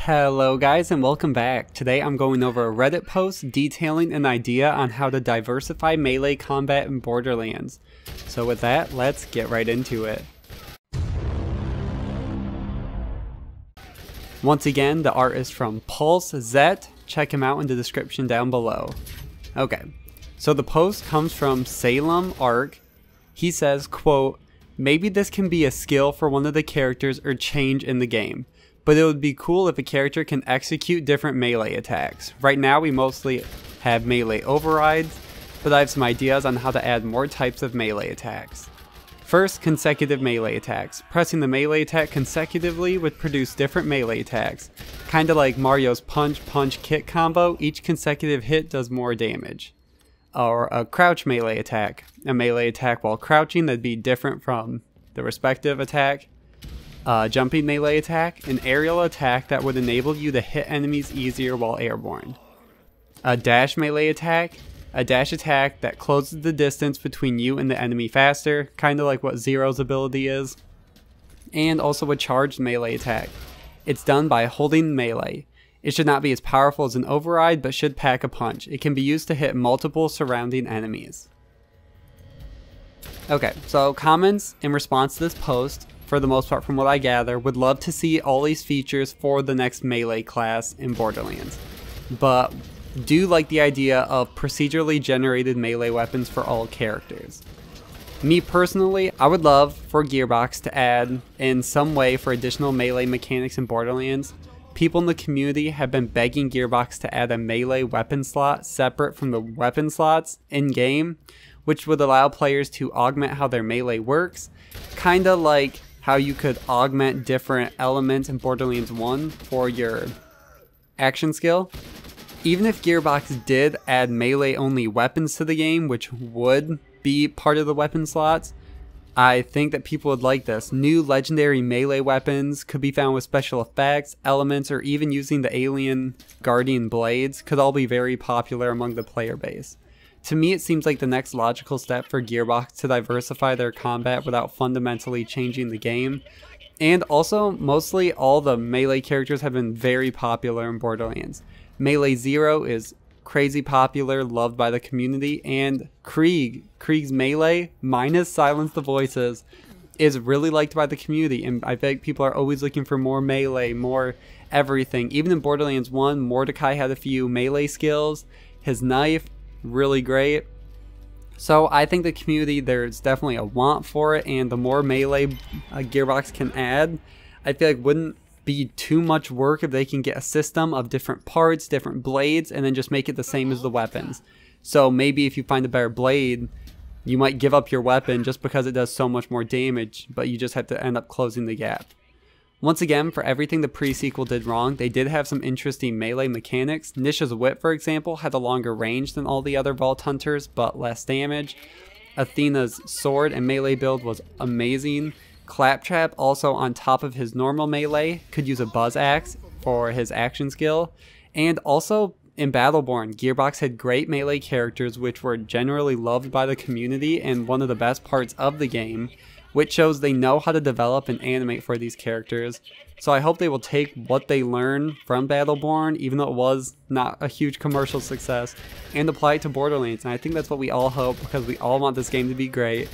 Hello guys and welcome back. Today I'm going over a Reddit post detailing an idea on how to diversify melee combat in Borderlands. So with that, let's get right into it. Once again, the art is from Pulse Zet. Check him out in the description down below. Okay, so the post comes from Salem Arc. He says, quote, "Maybe this can be a skill for one of the characters or change in the game. But it would be cool if a character can execute different melee attacks. Right now we mostly have melee overrides, but I have some ideas on how to add more types of melee attacks. First, consecutive melee attacks. Pressing the melee attack consecutively would produce different melee attacks. Kinda like Mario's punch-punch-kick combo, each consecutive hit does more damage. Or a crouch melee attack. A melee attack while crouching that'd be different from the respective attack. Jumping melee attack, an aerial attack that would enable you to hit enemies easier while airborne. A dash melee attack, a dash attack that closes the distance between you and the enemy faster, kinda like what Zero's ability is. And also a charged melee attack. It's done by holding melee. It should not be as powerful as an override, but should pack a punch. It can be used to hit multiple surrounding enemies." Okay, so comments in response to this post, for the most part from what I gather, would love to see all these features for the next melee class in Borderlands, but do like the idea of procedurally generated melee weapons for all characters. Me personally, I would love for Gearbox to add in some way for additional melee mechanics in Borderlands. People in the community have been begging Gearbox to add a melee weapon slot separate from the weapon slots in-game, which would allow players to augment how their melee works, kinda like how you could augment different elements in Borderlands 1 for your action skill. Even if Gearbox did add melee only weapons to the game, which would be part of the weapon slots, I think that people would like this. New legendary melee weapons could be found with special effects, elements, or even using the alien guardian blades could all be very popular among the player base. To me, it seems like the next logical step for Gearbox to diversify their combat without fundamentally changing the game. And also, mostly all the melee characters have been very popular in Borderlands. Melee Zero is crazy popular, loved by the community, and Krieg's melee, minus Silence the Voices, is really liked by the community, and I think people are always looking for more melee, more everything. Even in Borderlands 1, Mordecai had a few melee skills, his knife, really great. So I think the community, there's definitely a want for it, and the more melee Gearbox can add, I feel like wouldn't be too much work if they can get a system of different parts, different blades, and then just make it the same as the weapons. So maybe if you find a better blade, you might give up your weapon just because it does so much more damage, but you just have to end up closing the gap. Once again, for everything the pre-sequel did wrong, they did have some interesting melee mechanics. Nisha's whip, for example, had a longer range than all the other Vault Hunters, but less damage. Athena's sword and melee build was amazing. Claptrap, also on top of his normal melee, could use a buzz axe for his action skill. And also, in Battleborn, Gearbox had great melee characters which were generally loved by the community and one of the best parts of the game, which shows they know how to develop and animate for these characters. So I hope they will take what they learned from Battleborn, even though it was not a huge commercial success, and apply it to Borderlands. And I think that's what we all hope, because we all want this game to be great.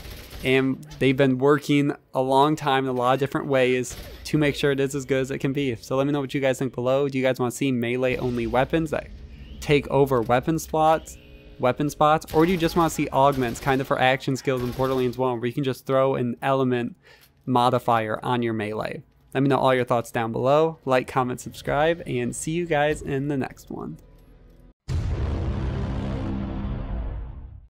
And they've been working a long time in a lot of different ways to make sure it is as good as it can be. So let me know what you guys think below. Do you guys want to see melee only weapons that take over weapon spots, or do you just want to see augments kind of for action skills in Borderlands 1 where you can just throw an element modifier on your melee? Let me know all your thoughts down below. Like, comment, subscribe, and see you guys in the next one.